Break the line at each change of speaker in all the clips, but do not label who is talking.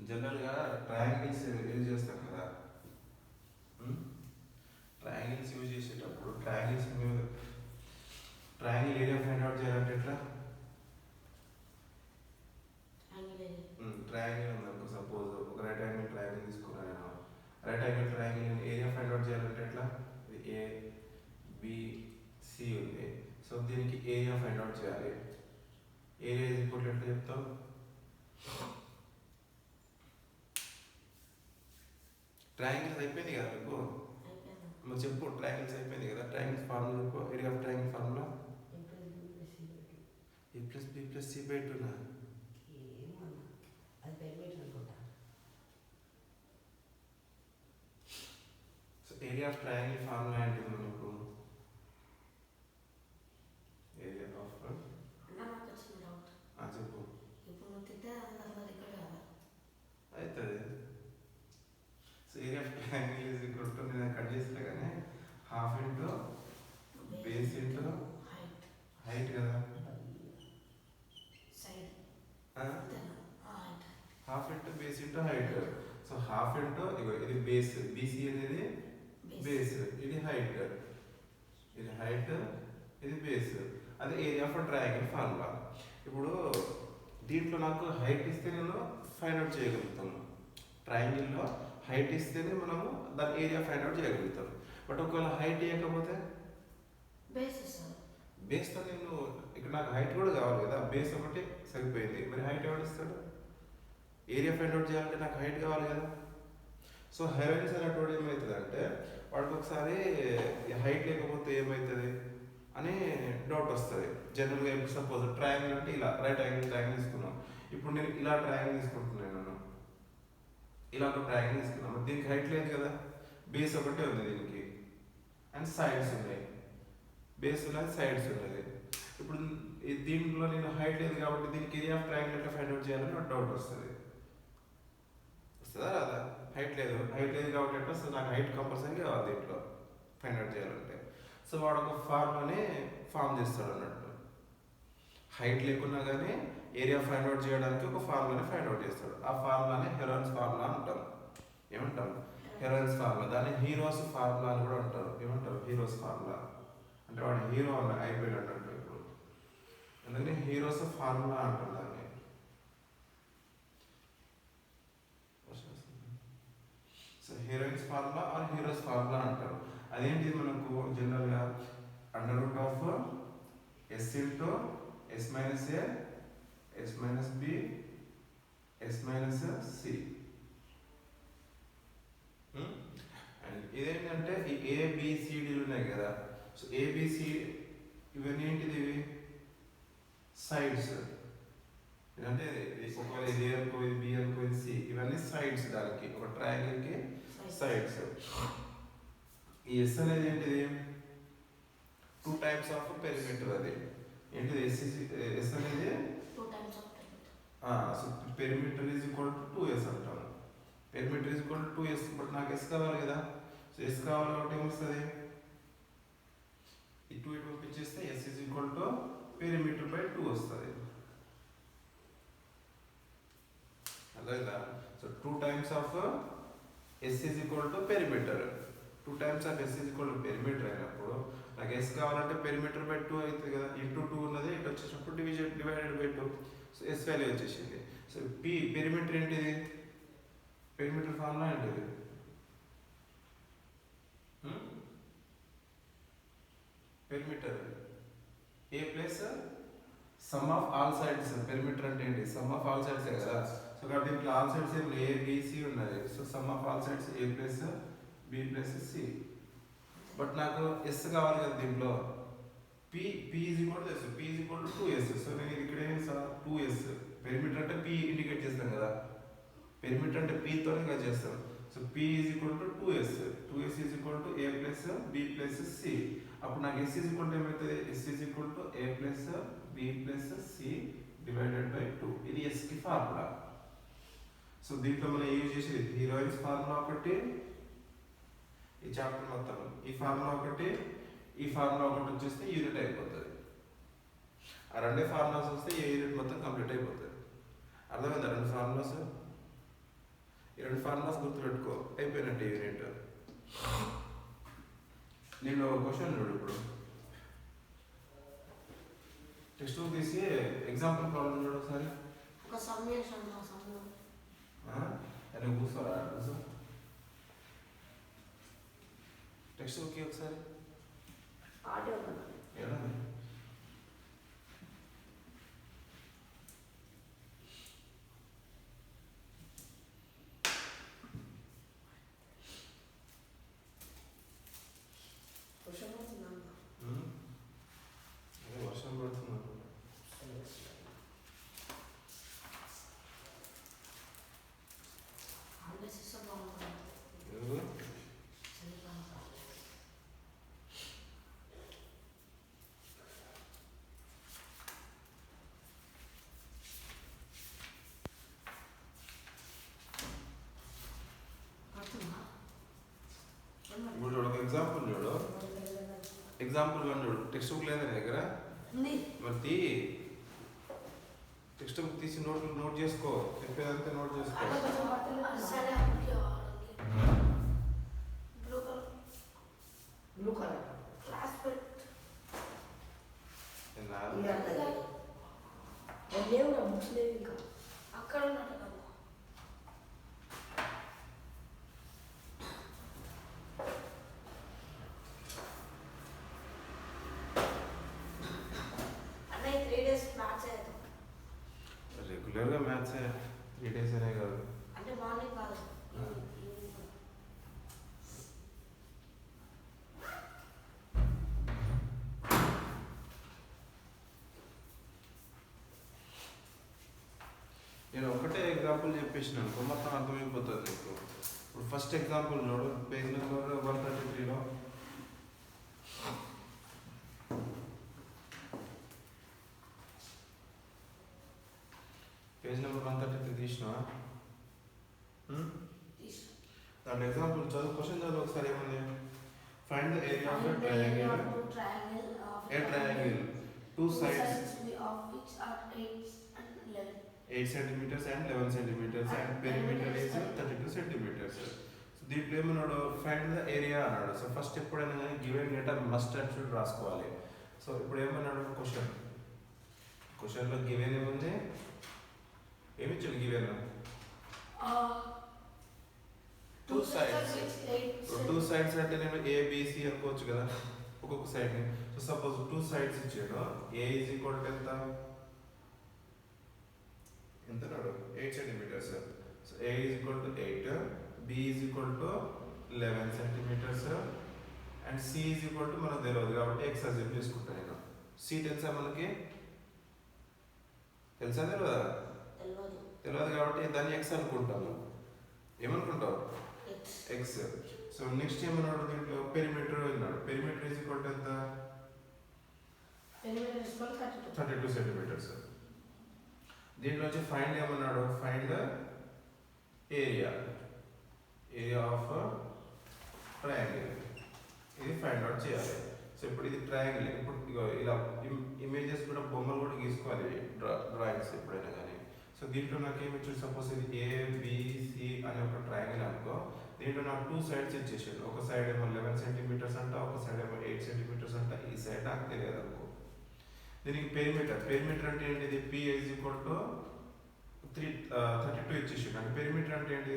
జనరల్గా triangles use చేస్తాం కదా. ట్రయాంగిల్స్ యూజ్ చేసేటప్పుడు ట్రయాంగిల్ ఏరియా ఫైండ్ అవుట్ చేయాలంటే ఎట్లా? ట్రయాంగిల్ ఉందనుకో, సపోజ్ ఒక రైట్ యాంగిల్ ట్రయాంగిల్ తీసుకున్నాను నేను. Right angle triangle area find out చేయాలంటే ఎట్లా? ఏ బి సి ఉంది. సో దీనికి ఏరియా ఫైండ్ అవుట్ చేయాలి. ఏరియా ఈజ్ ఈక్వల్ ఎట్లా చెప్తావు? ట్రయాంగిల్స్ అయిపోయింది కదా మీకు, నువ్వు చెప్పు. ట్రయాంగిల్స్ అయిపోయింది కదా, ట్రయాంగిల్స్ ఫార్ములా చెప్పు. Area of triangle formula A plus B plus C by 2 నా. So area of triangle formula ఏంటిది మనకు? ఏరియా ఆఫ్ చెప్పు. అవుతుంది. So area of triangle is equal to, నేను కట్ చేస్తా కానీ, half into base into height కదా. Half into base into height. So half into ఇది బేస్, బీసీ అనేది బేస్, ఇది హైట్, ఇది హైట్, ఇది బేస్. అదే ఏరియా ఆఫ్ ట్రయాంగిల్ ఫార్ములా. ఇప్పుడు దీంట్లో నాకు హైట్ ఇస్తే నేను ఫైండ్ అవుట్ చేయగలుగుతాను. ట్రయాంగిల్లో హైట్ ఇస్తేనే మనము దాని ఏరియా ఫైండ్ అవుట్ చేయగలుగుతాం. బట్ ఒకవేళ హైట్ ఇవ్వకపోతే బేస్తో నేను ఇక్కడ నాకు హైట్ కూడా కావాలి కదా, బేస్ ఒకటి సరిపోయింది, మరి హైట్ ఎవరు ఇస్తాడు? ఏరియా ఫైండ్ అవుట్ చేయాలంటే నాకు హైట్ కావాలి కదా. సో హెరోయిన్స్ అనేటువంటి ఏమవుతుంది అంటే, వాడికి ఒకసారి హైట్ లేకపోతే ఏమవుతుంది అని డౌట్ వస్తుంది. జనరల్గా ఇప్పుడు సపోజ్ ట్రయాంగిల్ అంటే ఇలా రైట్ యాంగిల్ ట్రయాంగిల్ తీసుకున్నాం. ఇప్పుడు నేను ఇలా ట్రయాంగిల్ తీసుకుంటున్నాను, ఇలా ఒక ట్రయాంగిల్ తీసుకున్నాను. దీనికి హైట్ లేదు కదా, బేస్ ఒకటే ఉంది దీనికి, అండ్ సైడ్స్ ఉన్నాయి. బేస్ ఉన్నది, సైడ్స్ ఉన్నది. ఇప్పుడు దీంట్లో నేను హైట్ లేదు కాబట్టి దీనికి ఏరియా ఆఫ్ ట్రయాంగిల్ ఎట్లా ఫైండ్ అవుట్ చేయాలని ఒక డౌట్ వస్తుందా రాదా? హైట్ లేదు కాబట్టి ఎట్లా వస్తుంది? నాకు హైట్ కంపల్సరీ కావాలి దీంట్లో ఫైండ్ అవుట్ చేయాలంటే. సో వాడు ఒక ఫార్ములాని ఫామ్ చేస్తాడు అన్నట్టు. హైట్ లేకున్నా కానీ ఏరియా ఫైండ్ అవుట్ చేయడానికి ఒక ఫార్ములాని ఫైండ్ అవుట్ చేస్తాడు. ఆ ఫార్ములాని హెరోయిన్స్ ఫార్ములా అంటాం. ఏమంటాం? హెరోయిన్స్ ఫార్ములా. దాన్ని హీరోస్ ఫార్ములా అని కూడా అంటారు. ఏమంటారు? Heroes formula. అంటే వాడు హీరో అయిపోయాడు అన్నట్టు ఇప్పుడు, అందుకని హీరోస్ ఫార్ములా అంటారు దాన్ని. So heroines formula or heroes formula అంటారు. అదేంటి మనకు జనరల్గా under root of s into s minus a, s minus b, s minus c. And ఇదేంటంటే ఈ ఏబిసిడీలు ఉన్నాయి కదా. సో ఏబిసి ఇవన్నీ ఏంటిది? ఇవి సైడ్స్. అంటే ఒకవేళ ఇది ఏ అనుకో, ఇది బి అనుకో, ఇది సి, ఇవన్నీ సైడ్స్. దానికి ఒక ట్రయాంగిల్కి సైడ్స్. ఈ ఎస్ అనేది ఏంటిది? 2 టైప్స్ ఆఫ్ పెరిమీటర్. అది ఏంటిది? ఎస్ అనేది perimeter is equal to 2s అంటాం. Perimeter is equal to 2s. But నాకు ఎస్ కావాలి కదా. సో ఎస్ కావాలి కాబట్టి ఏమొస్తుంది? ఇటు ఇటు పంపించేస్తే S is equal to perimeter by 2 వస్తుంది. అర్థమైందా? So 2 times of S is equal to perimeter. 2 times of S is equal to perimeter అయినప్పుడు నాకు ఎస్ కావాలంటే పెరిమీటర్ బై 2 అవుతుంది కదా. ఇంటూ 2 ఉన్నది, ఇటు వచ్చేటప్పుడు divided by 2. So s value వచ్చేసింది. సో పెరిమీటర్ ఏంటిది? పెరిమీటర్ ఫార్ములా ఏంటిది? Perimeter a plus sum of all sides. Perimeter అంటే ఏంటి? సమ్ ఆఫ్ ఆల్ సైడ్స్ కదా. సో కాబట్టి దీంట్లో ఆల్ సైడ్స్ ఏం ఏ బి సి ఉన్నది. So sum of all sides a plus B plus c. But నాకు yes కావాలి కదా దీంట్లో. P is equal to s, p is equal to 2s. So నేను ఇక్కడ ఏం సార్ 2s. పెరిమీటర్ అంటే పి ఇండికేట్ చేస్తాం కదా, పెరిమీటర్ అంటే పితోనే కదా చేస్తాం. So p is equal to 2s. 2s is equal to a plus B plus c. అప్పుడు నాకు ఎస్ ఈజ్ ఈక్వల్ టు ఏమవుతుంది? S is equal to a plus B plus c divided by 2. ఇది ఎస్కి formula. So దీంట్లో మనం use చేసేది heroines formula ఒకటి, ఈ chapter మొత్తం ఈ ఫార్ములా ఒకటి, ఈ ఫార్ములా ఒకటి వచ్చేస్తే యూనిట్ అయిపోతుంది. ఆ రెండే ఫార్ములాస్ వస్తే ఈ యూనిట్ మొత్తం కంప్లీట్ అయిపోతుంది. అర్థమైందా? రెండు ఫార్ములాస్ ఈ రెండు ఫార్ములాస్ గుర్తుపెట్టుకో, అయిపోయినట్టు యూనిట్. నేను క్వశ్చన్ చూడు ఇప్పుడు, టెక్స్ట్ బుక్ తీసి ఎగ్జాంపుల్ ప్రాబ్లం చూడు ఒకసారి.
ఒక సమ్మేషన్
అని కూర్చోరా, కూర్చో. టెక్స్ట్ బుక్ ఒకసారి
ఆడియో
ఎలా వర్షం పడుతున్నా. ఇప్పుడు చూడు, ఒక ఎగ్జాంపుల్ చూడు, ఎగ్జాంపుల్ 1 చూడు. టెక్స్ట్ బుక్ లేదా నీ దగ్గర? మరి టెక్స్ట్ బుక్ తీసి నోట్ చేసుకో, చెప్పేదంతా నోట్ చేసుకో.
బ్లూ కలర్ క్లాస్ లేవు నా బుక్స్ లేవు ఇంకా అక్కడ ఉన్నట్టు కదా. అన్నయ్య 3 days మ్యాథ్స్ అవుతాం.
రెగ్యులర్గా మ్యాథ్స్ 3 days అనే కాదు,
అంటే మార్నింగ్ కాదు.
నేను ఒకటే ఎగ్జాంపుల్ చెప్పేసినాను, మొత్తం అర్థమైపోతుంది నీకు. ఇప్పుడు ఫస్ట్ ఎగ్జాంపుల్ చూడు, పేజ్ నెంబర్ 133లో. పేజ్ నెంబర్ 133 తీసినా దాంట్లో ఎగ్జాంపుల్ చదువు, క్వశ్చన్ చదువు ఒకసారి. ఏముంది? Find the area of a triangle. A triangle, 2 sides 8 centimeters and 11 centimeters and perimeter is 32 centimeters. So దీంట్లో ఏమన్నాడు? ఫైండ్ ద ఏరియా అన్నాడు. సో ఫస్ట్ ఎప్పుడైనా కానీ given data must and should రాసుకోవాలి. సో ఇప్పుడు ఏమన్నాడు? క్వశ్చన్లో గివెన్ ఏముంది? ఏమి ఇచ్చాడు గివెన్? 2 sides. 2 sides అంటే నేను ఏబిసి అనుకోవచ్చు కదా ఒక్కొక్క సైడ్ని. సో సపోజ్ 2 sides ఇచ్చాడు. ఏ ఈజ్ ఈక్వల్ టు ఎంత నాడు? 8 centimeters. So a is equal to 8, b is equal to 11 centimeters and c is equal to మనకు తెలియదు కాబట్టి ఎక్స్ అజ్యూమ్ చేసుకుంటాను నేను. సి తెలుసా మనకి? తెలుసా తెలియదా? తెలియదు కాబట్టి దాన్ని ఎక్స్ అనుకుంటాము. ఏమనుకుంటావు? ఎక్స్. సో నెక్స్ట్ ఏమన్నాడు? దీంట్లో పెరిమీటర్ అన్నాడు. పెరిమీటర్ ఈజ్ ఈక్వల్ టు ఎంత? 32 centimeters. దీంట్లో వచ్చి ఫైండ్ ఏమన్నాడు? Find area of triangle. ఇది ఫైండ్ అవుట్ చేయాలి. సో ఇప్పుడు ఇది ట్రయాంగిల్. ఇప్పుడు ఇలా ఇమేజెస్ కూడా బొమ్మలు కూడా గీసుకోవాలి డ్రాయింగ్స్ ఎప్పుడైనా కానీ. సో దీంట్లో నాకు ఏమి ఇచ్చాడు? సపోజ్ ఇది ఏబిసి అనే ఒక ట్రయాంగిల్ అనుకో. దీంట్లో నాకు 2 sides ఇచ్చేసాడు. ఒక సైడ్ ఏమో 11 centimeters అంట, ఒక సైడ్ ఏమో 8 centimeters అంట. ఈ సైడ్ నాకు తెలియదు అనుకో. దీనికి పెరిమీటర్ అంటే ఏంటిది? పి ఈజ్ ఈక్వల్ టు 32 ఇచ్చేసాడు. అంటే పెరిమీటర్ అంటే ఏంటి?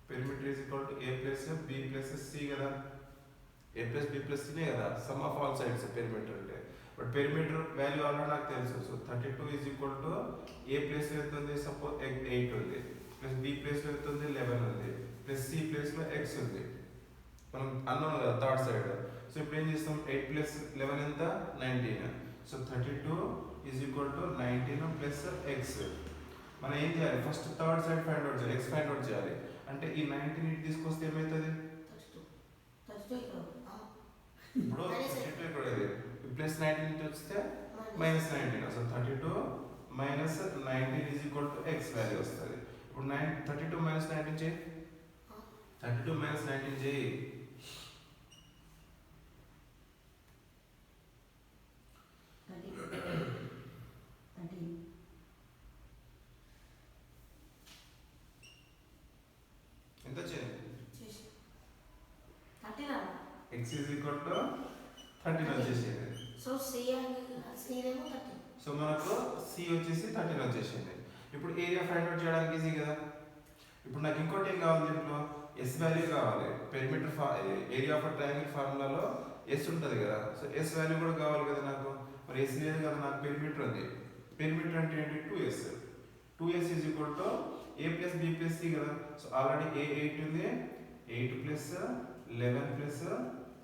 Perimeter is equal to a plus B plus c కదా. ఏ ప్లస్ బి ప్లస్ సినే కదా sum of all sides perimeter అంటే. బట్ పెరిమీటర్ వాల్యూ ఆల్రెడీ నాకు తెలుసు. So 32 is equal to a plus ఎంత ఉంది? సపోజ్ 8 ఉంది, ప్లస్ బి ప్లేస్లో ఎంత ఉంది? 11 ఉంది, ప్లస్ సి ప్లేస్లో ఎక్స్ ఉంది. మనం అన్నాం కదా థర్డ్ సైడ్. సో ఇప్పుడు ఏం చేస్తాం? 8 ప్లస్ 11 ఎంత? 19. So 32 is equal to 19 plus X. మనం ఏం చేయాలి? First third side find out చేయాలి, ఎక్స్ ఫైండ్ అవుట్ చేయాలి. అంటే ఈ 19 ఇటు తీసుకొస్తే ఏమవుతుంది? ఇప్పుడు 32 ఇక్కడ ప్లస్ 19 ఇటు వస్తే minus 19. So 32 minus 19 is equal to X value వస్తుంది. ఇప్పుడు 32 మైనస్ 19 చేయి. 32 మైనస్ 19 చేయి. x ఈజ్ ఈక్వల్ టు 13 వచ్చేసింది.
సో సి ఏమో 30.
సో మనకు c వచ్చేసి 13 వచ్చేసింది. ఇప్పుడు ఏరియా ఫైండ్ అవుట్ చేయడానికి ఈజీ కదా. ఇప్పుడు నాకు ఇంకోటి ఏం కావాలి, దీంట్లో ఎస్ వాల్యూ కావాలి. పెరిమీటర్ ఏరియా ఆఫ్ ట్రయాంగిల్ ఫార్ములాలో ఎస్ ఉంటుంది కదా. సో ఎస్ వాల్యూ కూడా కావాలి కదా నాకు. మరి ఎస్ లేదు కదా, నాకు పెరిమీటర్ ఉంది. పెరిమీటర్ అంటే ఏంటి? 2s. 2s is equal to a plus b plus c కదా. సో ఆల్రెడీ a 8 ఉంది. 8 plus 11 plus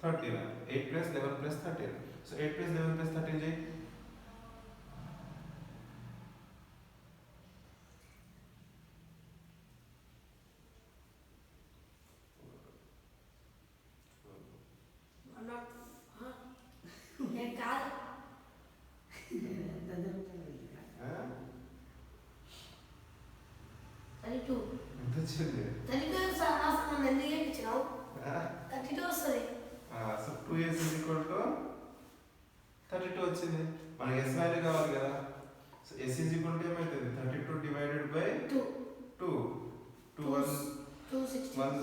13. 8 plus 11 plus 13. So 8 plus 11 plus 13 చేయి.
నేను కాదు.
ఎంత వచ్చింది?
32 సార్ రాస్తాను. ఎందుకు ఇచ్చినావు? 32 వస్తుంది.
So 2s is equal to 32 వచ్చింది. మనకి s వాల్యూ కావాలి కదా. So s is equal to ఏమవుతుంది? 32 divided by
2.
2. 2 1s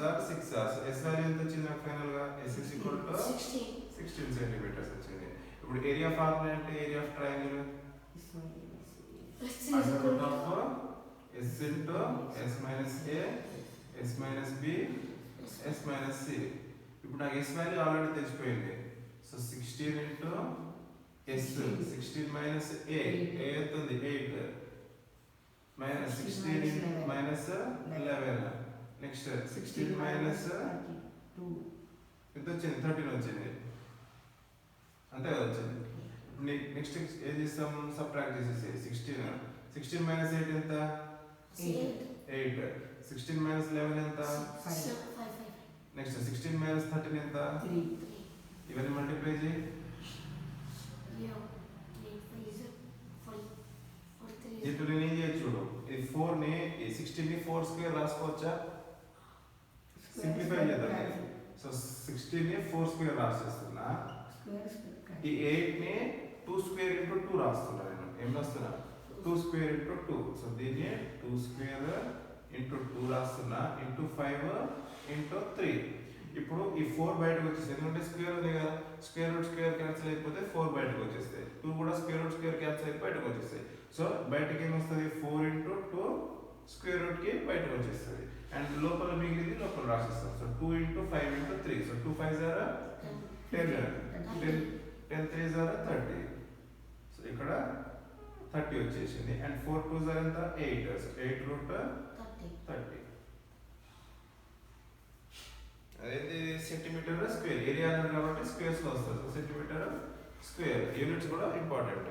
are 6. So s value ఎంత వచ్చింది నాకు ఫైనల్ గా? s is equal to 16 centimetres వచ్చింది. ఇప్పుడు ఏరియా ఫార్ములా అంటే area of triangle root of s into s minus a s minus b s minus c. ఇప్పుడు నాకు s value already తెలిసిపోయింది. So 16 into s 16 minus a ఎంత ఉంది? 8 minus 16 minus 11. Next 16 minus 2 ఎంత వచ్చింది? 13 వచ్చింది. అంతే కదా వచ్చింది. నెక్స్ట్ ఏం చేస్తాం? సబ్ట్రాక్ట్ చేసేసి 16 minus 8 ఎంత? 8. 16 minus 11 ఎంత?
5.
నెక్స్ట్ 16 minus 13 ఎంత?
3.
ఇవన్నీ మల్టిప్లై చేయి. ఇప్పుడు నేను ఏం చేయొచ్చు చూడు. ఈ 4 ని ఈ 16 ని 4 స్క్వేర్ రాసుకోవచ్చా? సింప్లిఫై చేద్దాం. సో 16 ని 4 స్క్వేర్ రాసేస్తున్నా. ఈ 8 ని 2 స్క్వేర్ ఇంటూ 2 రాస్తున్నా. నేను ఏం రాస్తున్నా? 2 స్క్వేర్ ఇంటూ 2. సో దీన్ని 2 స్క్వేర్ ఇంటూ 2 రాస్తున్నా. Into 5 into 3. ఇప్పుడు ఈ 4 బయటకు వచ్చేస్తాయి. ఎందుకంటే స్క్వేర్ ఉంది కదా. స్క్వేర్ రూట్ స్క్వేర్ క్యాన్సిల్ అయిపోతే 4 బయటకు వచ్చేస్తాయి. 2 కూడా స్క్వేర్ రూట్ స్క్వేర్ క్యాన్సిల్ అయిపోయి బయటకు వచ్చేస్తాయి. సో బయటకి ఏమొస్తుంది? 4 ఇంటూ 2 స్క్వేర్ రూట్ కి బయటకు వచ్చేస్తుంది. అండ్ లోపల మిగిలింది లోపల రాసిస్తాం. So 2 into 5 into 3. So 2 5 are 10. 10 3 are 30. So ఇక్కడ 30 వచ్చేసింది. అండ్ 4 2s are ఎంత? 8. So 8 root 30. అదేంటి? Centimetre square. ఏరియా అన్నారు కాబట్టి స్క్వేర్స్ లో వస్తుంది. So centimetre square. యూనిట్స్ కూడా ఇంపార్టెంట్.